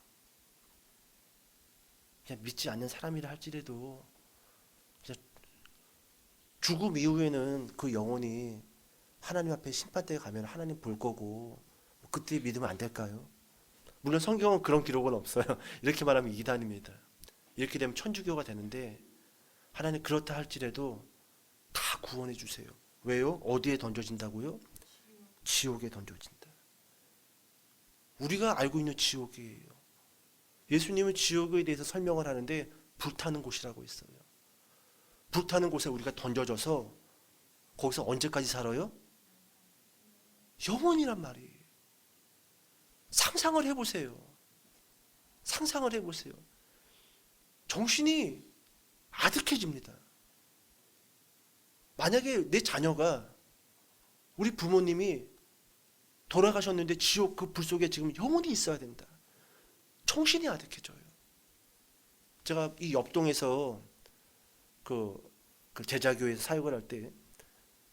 그냥 믿지 않는 사람이라 할지라도 그냥 죽음 이후에는 그 영혼이 하나님 앞에 심판대에 가면 하나님 볼 거고, 그때 믿으면 안 될까요? 물론 성경은 그런 기록은 없어요. 이렇게 말하면 이단입니다. 이렇게 되면 천주교가 되는데, 하나님 그렇다 할지라도 다 구원해 주세요. 왜요? 어디에 던져진다고요? 지옥에 던져진다. 우리가 알고 있는 지옥이에요. 예수님은 지옥에 대해서 설명을 하는데 불타는 곳이라고 했어요. 불타는 곳에 우리가 던져져서 거기서 언제까지 살아요? 영원이란 말이에요. 상상을 해보세요. 상상을 해보세요. 정신이 아득해집니다. 만약에 내 자녀가, 우리 부모님이 돌아가셨는데 지옥 그 불 속에 지금 영원히 있어야 된다. 정신이 아득해져요. 제가 이 옆동에서 그 제자교회에서 사역을 할 때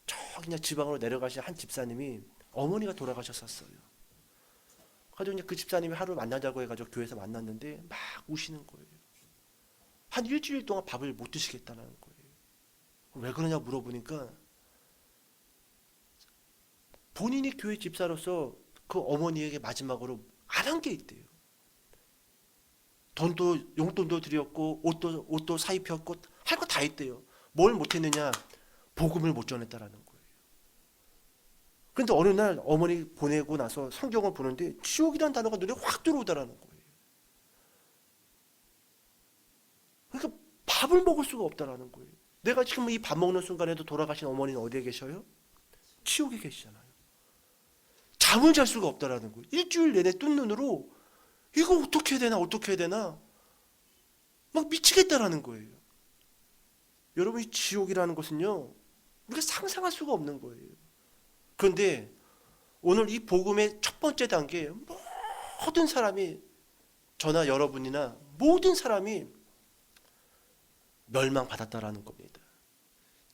저 그냥 지방으로 내려가신 한 집사님이 어머니가 돌아가셨었어요. 그래서 이제 그 집사님이 하루 만나자고 해가지고 교회에서 만났는데 막 우시는 거예요. 한 일주일 동안 밥을 못 드시겠다는 거예요. 왜 그러냐 물어보니까 본인이 교회 집사로서 그 어머니에게 마지막으로 안 한 게 있대요. 돈도 용돈도 드렸고 옷도 사입혔고 할 거 다 했대요. 뭘 못했느냐? 복음을 못 전했다라는 거예요. 그런데 어느 날 어머니 보내고 나서 성경을 보는데 지옥이라는 단어가 눈에 확 들어오더라는 거예요. 그러니까 밥을 먹을 수가 없다라는 거예요. 내가 지금 이 밥 먹는 순간에도 돌아가신 어머니는 어디에 계셔요? 지옥에 계시잖아요. 잠을 잘 수가 없다라는 거예요. 일주일 내내 뜬 눈으로 이거 어떻게 해야 되나 막 미치겠다라는 거예요. 여러분, 이 지옥이라는 것은요, 우리가 상상할 수가 없는 거예요. 그런데 오늘 이 복음의 첫 번째 단계, 모든 사람이, 저나 여러분이나 모든 사람이 멸망받았다라는 겁니다.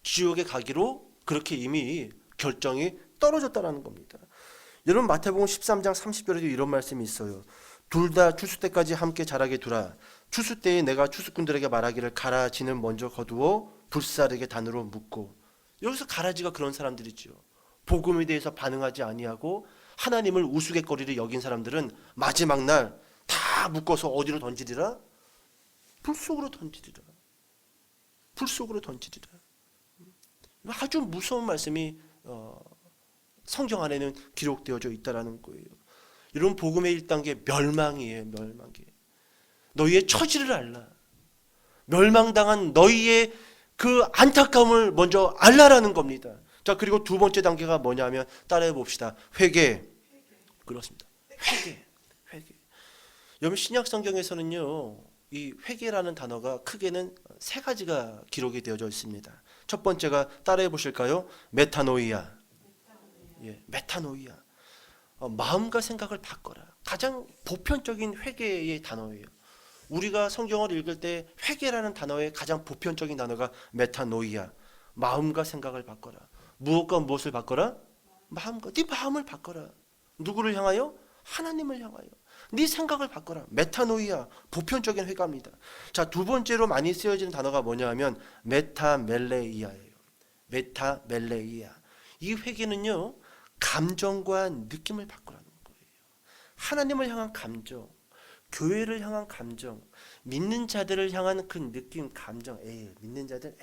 지옥에 가기로 그렇게 이미 결정이 떨어졌다라는 겁니다. 여러분, 마태복음 13장 30절에도 이런 말씀이 있어요. 둘 다 추수 때까지 함께 자라게 두라. 추수 때에 내가 추수꾼들에게 말하기를 가라지는 먼저 거두어 불사르게 단으로 묶고. 여기서 가라지가 그런 사람들이죠. 복음에 대해서 반응하지 아니하고 하나님을 우스갯거리를 여긴 사람들은 마지막 날 다 묶어서 어디로 던지리라? 불 속으로 던지리라. 불 속으로 던지리라. 아주 무서운 말씀이 성경 안에는 기록되어져 있다라는 거예요. 이런 복음의 1단계 멸망이에요. 멸망이. 너희의 처지를 알라. 멸망당한 너희의 그 안타까움을 먼저 알라라는 겁니다. 자, 그리고 두 번째 단계가 뭐냐면 따라해 봅시다. 회개. 그렇습니다. 회개. 여러분, 신약 성경에서는요, 이 회개라는 단어가 크게는 세 가지가 기록이 되어져 있습니다. 첫 번째가 따라해 보실까요? 메타노이아. 예, 메타노이아. 마음과 생각을 바꿔라. 가장 보편적인 회개의 단어예요. 우리가 성경을 읽을 때 회개라는 단어의 가장 보편적인 단어가 메타노이아. 마음과 생각을 바꿔라. 무엇과 무엇을 바꿔라? 마음과. 네 마음을 바꿔라. 누구를 향하여? 하나님을 향하여. 네 생각을 바꿔라. 메타노이아. 보편적인 회개입니다. 자, 두 번째로 많이 쓰여지는 단어가 뭐냐 하면 메타멜레이아예요. 메타멜레이아. 이 회개는요, 감정과 느낌을 바꾸라는 거예요. 하나님을 향한 감정, 교회를 향한 감정, 믿는 자들을 향한 그 느낌, 감정. 믿는 자들,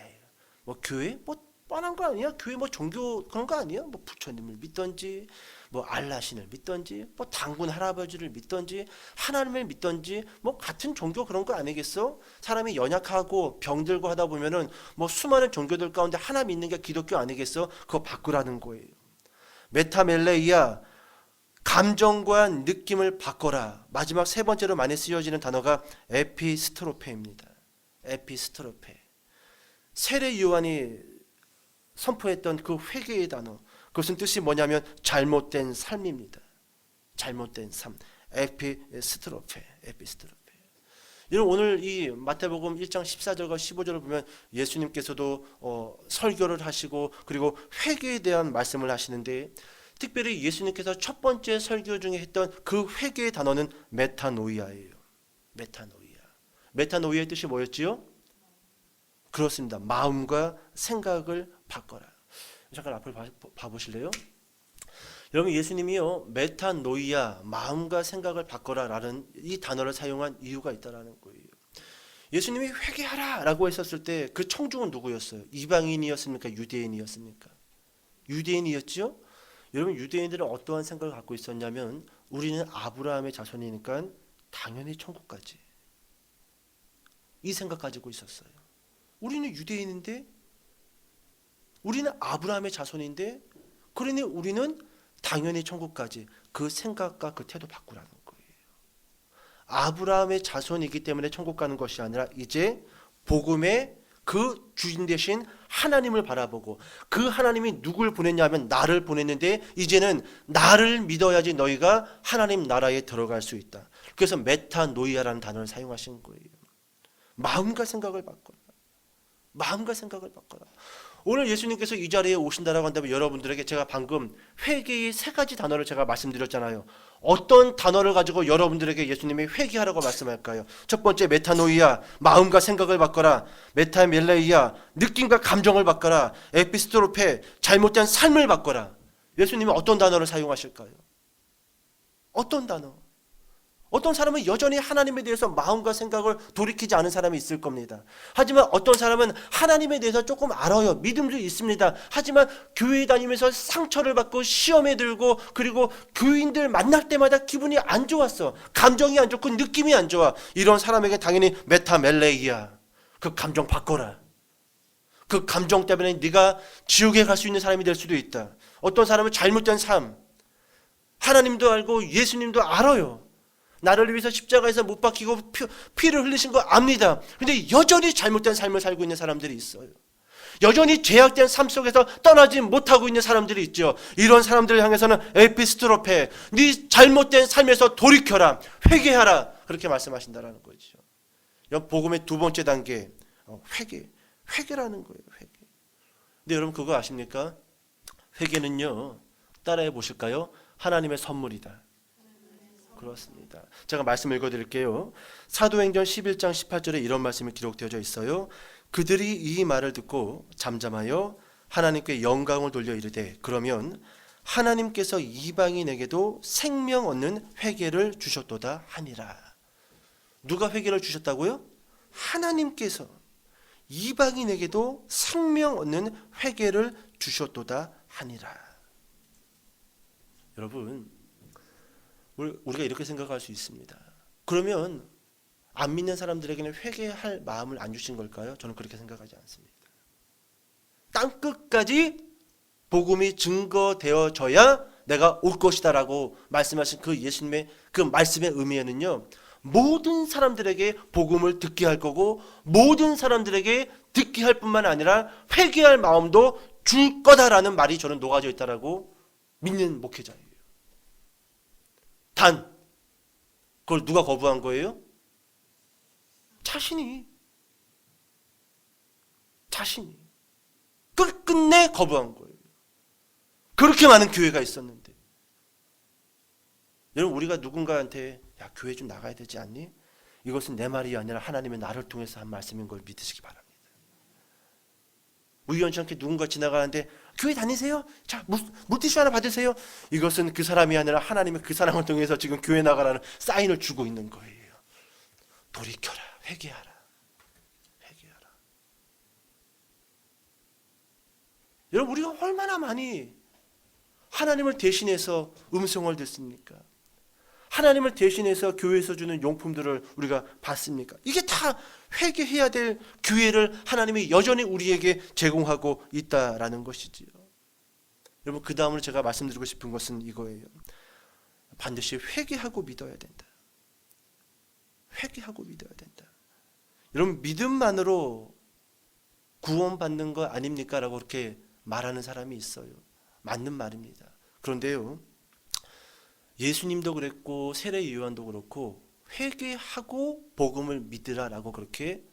뭐 교회? 뭐 뻔한 거 아니야? 교회 뭐 종교 그런 거 아니야? 뭐 부처님을 믿던지, 뭐 알라신을 믿던지, 뭐 당군 할아버지를 믿던지, 하나님을 믿던지, 뭐 같은 종교 그런 거 아니겠어? 사람이 연약하고 병들고 하다 보면은 뭐 수많은 종교들 가운데 하나 믿는 게 기독교 아니겠어? 그거 바꾸라는 거예요. 메타멜레이아. 감정과 느낌을 바꿔라. 마지막 세 번째로 많이 쓰여지는 단어가 에피스트로페입니다. 에피스트로페. 세례 요한이 선포했던 그 회개의 단어, 그것은 뜻이 뭐냐면 잘못된 삶입니다. 잘못된 삶. 에피스트로페. 여러분, 오늘 이 마태복음 1장 14절과 15절을 보면 예수님께서도 설교를 하시고 그리고 회개에 대한 말씀을 하시는데, 특별히 예수님께서 첫 번째 설교 중에 했던 그 회개의 단어는 메타노이아예요. 메타노이아의 뜻이 뭐였지요? 그렇습니다. 마음과 생각을 바꿔라. 잠깐 앞을 봐보실래요? 여러분, 예수님이요, 메타노이아, 마음과 생각을 바꿔라라는 이 단어를 사용한 이유가 있다라는 거예요. 예수님이 회개하라 라고 했었을 때 그 청중은 누구였어요? 이방인이었습니까? 유대인이었습니까? 유대인이었죠? 여러분, 유대인들은 어떠한 생각을 갖고 있었냐면, 우리는 아브라함의 자손이니까 당연히 천국 가지, 이 생각 가지고 있었어요. 우리는 유대인인데, 우리는 아브라함의 자손인데, 그러니 우리는 당연히 천국 가지. 그 생각과 그 태도 바꾸라는 거예요. 아브라함의 자손이기 때문에 천국 가는 것이 아니라 이제 복음의 그 주인 되신 하나님을 바라보고, 그 하나님이 누굴 보냈냐면 나를 보냈는데 이제는 나를 믿어야지 너희가 하나님 나라에 들어갈 수 있다. 그래서 메타노이아라는 단어를 사용하신 거예요. 마음과 생각을 바꿔라. 오늘 예수님께서 이 자리에 오신다라고 한다면 여러분들에게 제가 방금 회개의 세 가지 단어를 제가 말씀드렸잖아요. 어떤 단어를 가지고 여러분들에게 예수님이 회개하라고 말씀할까요? 첫 번째 메타노이아, 마음과 생각을 바꿔라. 메타멜레이아, 느낌과 감정을 바꿔라. 에피스트로페, 잘못된 삶을 바꿔라. 예수님은 어떤 단어를 사용하실까요? 어떤 단어? 어떤 사람은 여전히 하나님에 대해서 마음과 생각을 돌이키지 않은 사람이 있을 겁니다. 하지만 어떤 사람은 하나님에 대해서 조금 알아요. 믿음도 있습니다. 하지만 교회 다니면서 상처를 받고 시험에 들고 그리고 교인들 만날 때마다 기분이 안 좋았어. 감정이 안 좋고 느낌이 안 좋아. 이런 사람에게 당연히 메타멜레이야. 그 감정 바꿔라. 그 감정 때문에 네가 지옥에 갈 수 있는 사람이 될 수도 있다. 어떤 사람은 잘못된 삶, 하나님도 알고 예수님도 알아요. 나를 위해서 십자가에서 못 박히고 피를 흘리신 거 압니다. 근데 여전히 잘못된 삶을 살고 있는 사람들이 있어요. 여전히 죄악된 삶 속에서 떠나지 못하고 있는 사람들이 있죠. 이런 사람들을 향해서는 에피스트로페, 네 잘못된 삶에서 돌이켜라, 회개하라, 그렇게 말씀하신다라는 거죠. 복음의 두 번째 단계, 회개라는 거예요. 회개. 근데 여러분 그거 아십니까? 회개는요, 따라해 보실까요? 하나님의 선물이다. 그렇습니다. 제가 말씀 읽어드릴게요. 사도행전 11장 18절에 이런 말씀이 기록되어져 있어요. 그들이 이 말을 듣고 잠잠하여 하나님께 영광을 돌려 이르되 그러면 하나님께서 이방인에게도 생명 얻는 회개를 주셨도다 하니라. 누가 회개를 주셨다고요? 하나님께서 이방인에게도 생명 얻는 회개를 주셨도다 하니라. 여러분, 우리가 이렇게 생각할 수 있습니다. 그러면 안 믿는 사람들에게는 회개할 마음을 안 주신 걸까요? 저는 그렇게 생각하지 않습니다. 땅끝까지 복음이 증거되어져야 내가 올 것이다라고 말씀하신 그 예수님의 그 말씀의 의미에는요, 모든 사람들에게 복음을 듣게 할 거고 모든 사람들에게 듣게 할 뿐만 아니라 회개할 마음도 줄 거다라는 말이 저는 녹아져 있다라고 믿는 목회자예요. 단 그걸 누가 거부한 거예요? 자신이 끝끝내 거부한 거예요. 그렇게 많은 교회가 있었는데. 여러분, 우리가 누군가한테 야, 교회 좀 나가야 되지 않니? 이것은 내 말이 아니라 하나님의 나를 통해서 한 말씀인 걸 믿으시기 바랍니다. 우연치 않게 누군가 지나가는데 교회 다니세요? 자, 물티슈 하나 받으세요. 이것은 그 사람이 아니라 하나님의 그 사람을 통해서 지금 교회 나가라는 사인을 주고 있는 거예요. 돌이켜라, 회개하라. 여러분, 우리가 얼마나 많이 하나님을 대신해서 음성을 듣습니까? 하나님을 대신해서 교회에서 주는 용품들을 우리가 받습니까? 이게 다 회개해야 될 기회를 하나님이 여전히 우리에게 제공하고 있다라는 것이지요. 여러분, 그 다음으로 제가 말씀드리고 싶은 것은 이거예요. 반드시 회개하고 믿어야 된다. 회개하고 믿어야 된다. 여러분, 믿음만으로 구원받는 거 아닙니까? 라고 그렇게 말하는 사람이 있어요. 맞는 말입니다. 그런데요, 예수님도 그랬고 세례 요한도 그렇고 회개하고 복음을 믿으라라고 그렇게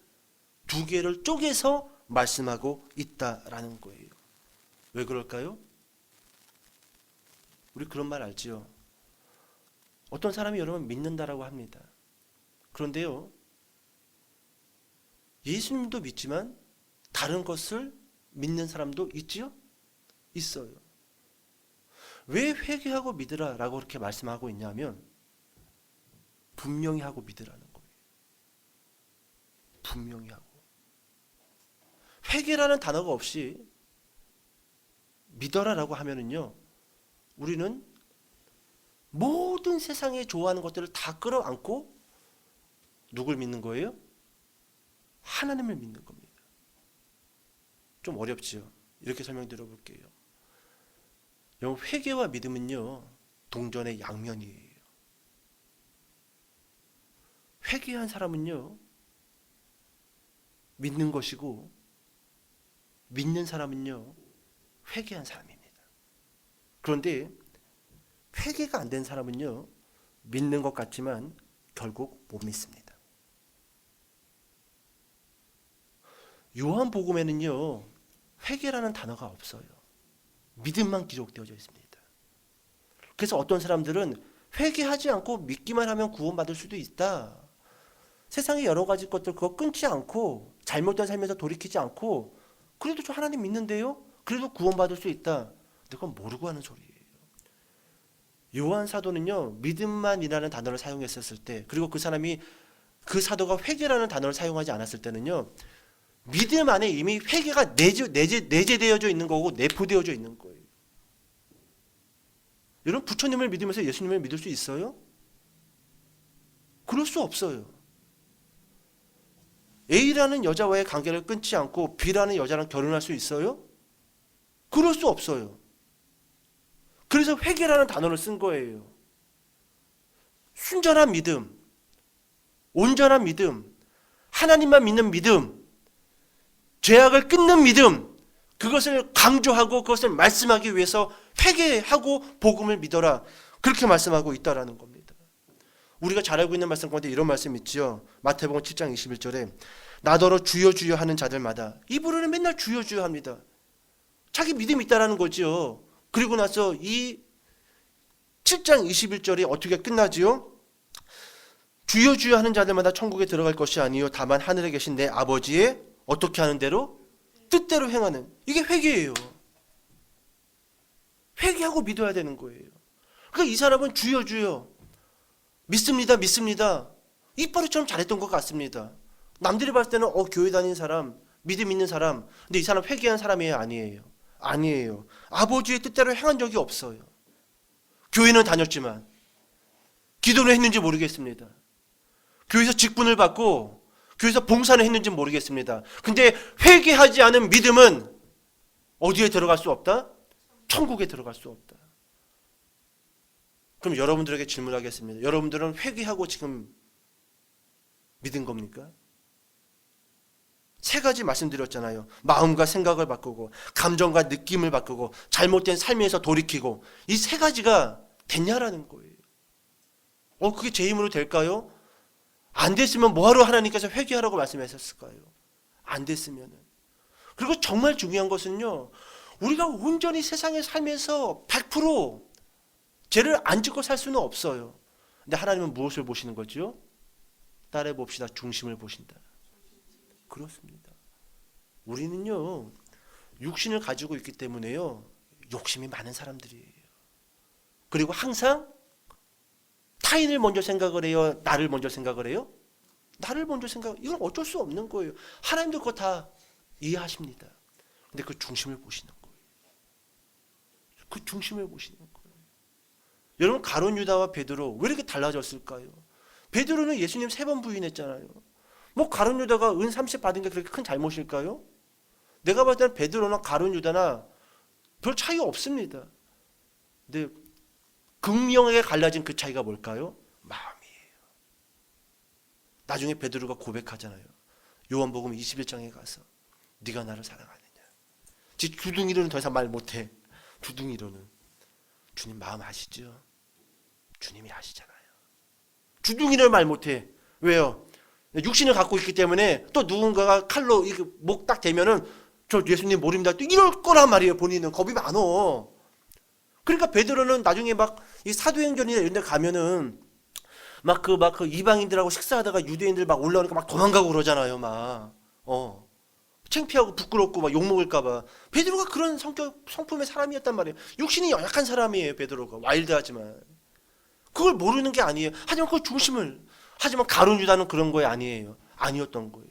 두 개를 쪼개서 말씀하고 있다라는 거예요. 왜 그럴까요? 우리 그런 말 알지요? 어떤 사람이 여러분 믿는다라고 합니다. 그런데요, 예수님도 믿지만 다른 것을 믿는 사람도 있지요? 있어요. 왜 회개하고 믿으라 라고 그렇게 말씀하고 있냐면 분명히 하고 믿으라는 거예요. 분명히 하고. 회개라는 단어가 없이 믿어라 라고 하면은요, 우리는 모든 세상에 좋아하는 것들을 다 끌어안고 누굴 믿는 거예요? 하나님을 믿는 겁니다. 좀 어렵지요? 이렇게 설명드려 볼게요. 여러분, 회개와 믿음은요, 동전의 양면이에요. 회개한 사람은요, 믿는 것이고 믿는 사람은요, 회개한 사람입니다. 그런데 회개가 안 된 사람은요, 믿는 것 같지만 결국 못 믿습니다. 요한복음에는요, 회개라는 단어가 없어요. 믿음만 기록되어져 있습니다. 그래서 어떤 사람들은 회개하지 않고 믿기만 하면 구원받을 수도 있다. 세상에 여러 가지 것들 그거 끊지 않고 잘못된 삶에서 돌이키지 않고 그래도 저 하나님 믿는데요? 그래도 구원받을 수 있다. 근데 그건 모르고 하는 소리예요. 요한 사도는요, 믿음만이라는 단어를 사용했었을 때, 그리고 그 사람이 그 사도가 회개라는 단어를 사용하지 않았을 때는요, 믿음 안에 이미 회개가 내재되어져 있는 거고 내포되어져 있는 거예요. 여러분, 부처님을 믿으면서 예수님을 믿을 수 있어요? 그럴 수 없어요. A라는 여자와의 관계를 끊지 않고 B라는 여자랑 결혼할 수 있어요? 그럴 수 없어요. 그래서 회개라는 단어를 쓴 거예요. 순전한 믿음, 온전한 믿음, 하나님만 믿는 믿음, 죄악을 끊는 믿음, 그것을 강조하고 그것을 말씀하기 위해서 회개하고 복음을 믿어라, 그렇게 말씀하고 있다라는 겁니다. 우리가 잘 알고 있는 말씀 가운데 이런 말씀 있죠. 마태복음 7장 21절에 나더러 주여 주여 하는 자들마다, 입으로는 맨날 주여 주여 합니다. 자기 믿음이 있다라는 거죠. 그리고 나서 이 7장 21절이 어떻게 끝나지요? 주여 주여 하는 자들마다 천국에 들어갈 것이 아니요 다만 하늘에 계신 내 아버지의 어떻게 하는 대로? 뜻대로 행하는. 이게 회개예요. 회개하고 믿어야 되는 거예요. 그러니까 이 사람은 주여 주여 믿습니다 믿습니다 입버릇처럼 잘했던 것 같습니다. 남들이 봤을 때는 교회 다니는 사람, 믿음 있는 사람, 근데 이 사람 회개한 사람이에요? 아니에요. 아니에요. 아버지의 뜻대로 행한 적이 없어요. 교회는 다녔지만 기도를 했는지 모르겠습니다. 교회에서 직분을 받고 교회에서 봉사를 했는지 모르겠습니다. 근데 회개하지 않은 믿음은 어디에 들어갈 수 없다? 천국에 들어갈 수 없다. 그럼 여러분들에게 질문하겠습니다. 여러분들은 회개하고 지금 믿은 겁니까? 세 가지 말씀드렸잖아요. 마음과 생각을 바꾸고, 감정과 느낌을 바꾸고, 잘못된 삶에서 돌이키고, 이 세 가지가 됐냐라는 거예요. 그게 제 힘으로 될까요? 안 됐으면 뭐하러 하나님께서 회개하라고 말씀하셨을까요? 안 됐으면은. 그리고 정말 중요한 것은요, 우리가 온전히 세상의 삶에서 100% 죄를 안 짓고 살 수는 없어요. 근데 하나님은 무엇을 보시는 거죠? 따라해 봅시다. 중심을 보신다. 그렇습니다. 우리는요, 육신을 가지고 있기 때문에요, 욕심이 많은 사람들이에요. 그리고 항상 타인을 먼저 생각을 해요? 나를 먼저 생각을 해요? 나를 먼저 이건 어쩔 수 없는 거예요. 하나님도 그거 다 이해하십니다. 근데 그 중심을 보시는 거예요. 그 중심을 보시는 거예요. 여러분, 가룟 유다와 베드로 왜 이렇게 달라졌을까요? 베드로는 예수님 3번 부인했잖아요. 뭐 가룟 유다가 은 30 받은 게 그렇게 큰 잘못일까요? 내가 봤을 때는 베드로나 가룟 유다나 별 차이 없습니다. 근데 극명하게 갈라진 그 차이가 뭘까요? 마음이에요. 나중에 베드로가 고백하잖아요. 요한복음 21장에 가서 네가 나를 사랑하느냐. 주둥이로는 더 이상 말 못해. 주둥이로는. 주님 마음 아시죠? 주님이 아시잖아요. 주둥이를 말 못해. 왜요? 육신을 갖고 있기 때문에 또 누군가가 칼로 목 딱 대면은 저 예수님 모릅니다. 또 이럴 거란 말이에요. 본인은 겁이 많어. 그러니까 베드로는 나중에 막 이 사도행전이나 이런 데 가면은 막 그 이방인들하고 식사하다가 유대인들 막 올라오니까 막 도망가고 그러잖아요. 막 창피하고 부끄럽고 막 욕먹을까봐. 베드로가 그런 성품의 사람이었단 말이에요. 육신이 연약한 사람이에요. 베드로가 와일드하지만 그걸 모르는 게 아니에요. 하지만 그 중심을, 하지만 가룟 유다는 그런 거에 아니에요. 아니었던 거예요.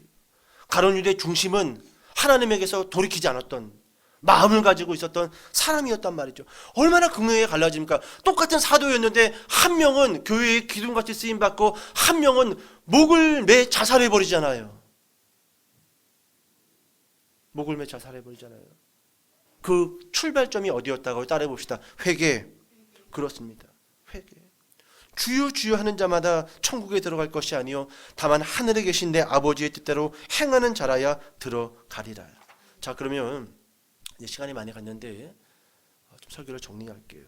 가룟 유다의 중심은 하나님에게서 돌이키지 않았던 마음을 가지고 있었던 사람이었단 말이죠. 얼마나 극명하게 갈라집니까? 똑같은 사도였는데 한 명은 교회의 기둥같이 쓰임받고 한 명은 목을 매 자살해버리잖아요. 목을 매 자살해버리잖아요. 그 출발점이 어디였다고 따라해 봅시다. 회개. 그렇습니다. 회개. 주여 주여 하는 자마다 천국에 들어갈 것이 아니요 다만 하늘에 계신 내 아버지의 뜻대로 행하는 자라야 들어가리라. 자, 그러면 이제 시간이 많이 갔는데 좀 설교를 정리할게요.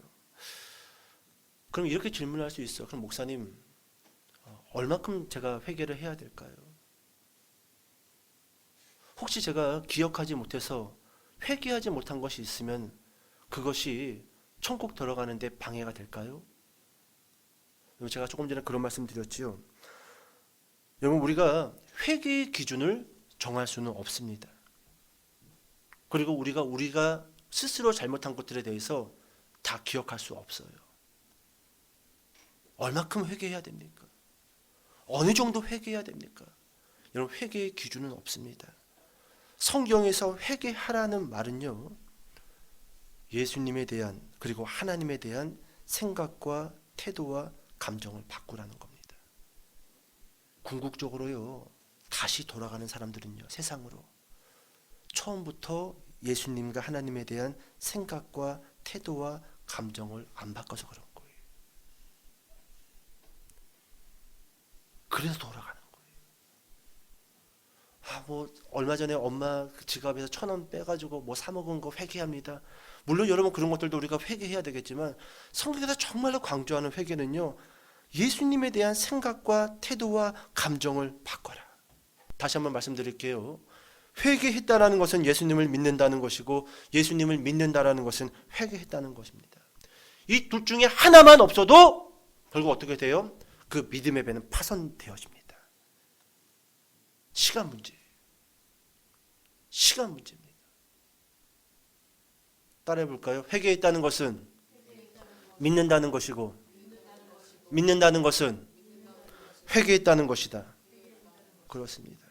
그럼 이렇게 질문할 수 있어. 그럼 목사님, 얼마큼 제가 회개를 해야 될까요? 혹시 제가 기억하지 못해서 회개하지 못한 것이 있으면 그것이 천국 들어가는데 방해가 될까요? 제가 조금 전에 그런 말씀 드렸지요. 여러분, 우리가 회개의 기준을 정할 수는 없습니다. 그리고 우리가 스스로 잘못한 것들에 대해서 다 기억할 수 없어요. 얼마큼 회개해야 됩니까? 어느 정도 회개해야 됩니까? 여러분, 회개의 기준은 없습니다. 성경에서 회개하라는 말은요, 예수님에 대한, 그리고 하나님에 대한 생각과 태도와 감정을 바꾸라는 겁니다. 궁극적으로요, 다시 돌아가는 사람들은요, 세상으로 처음부터 예수님과 하나님에 대한 생각과 태도와 감정을 안 바꿔서 그런 거예요. 그래서 돌아가는 거예요. 뭐 얼마 전에 엄마 지갑에서 1,000원 빼가지고 뭐 사 먹은 거 회개합니다. 물론 여러분, 그런 것들도 우리가 회개해야 되겠지만, 성경에서 정말로 강조하는 회개는요, 예수님에 대한 생각과 태도와 감정을 바꿔라. 다시 한번 말씀드릴게요. 회개했다라는 것은 예수님을 믿는다는 것이고, 예수님을 믿는다라는 것은 회개했다는 것입니다. 이 둘 중에 하나만 없어도 결국 어떻게 돼요? 그 믿음의 배는 파손되어집니다. 시간 문제예요. 시간 문제입니다. 따라해 볼까요? 회개했다는 것은 믿는다는 것이고, 믿는다는 것은 회개했다는 것이다. 그렇습니다.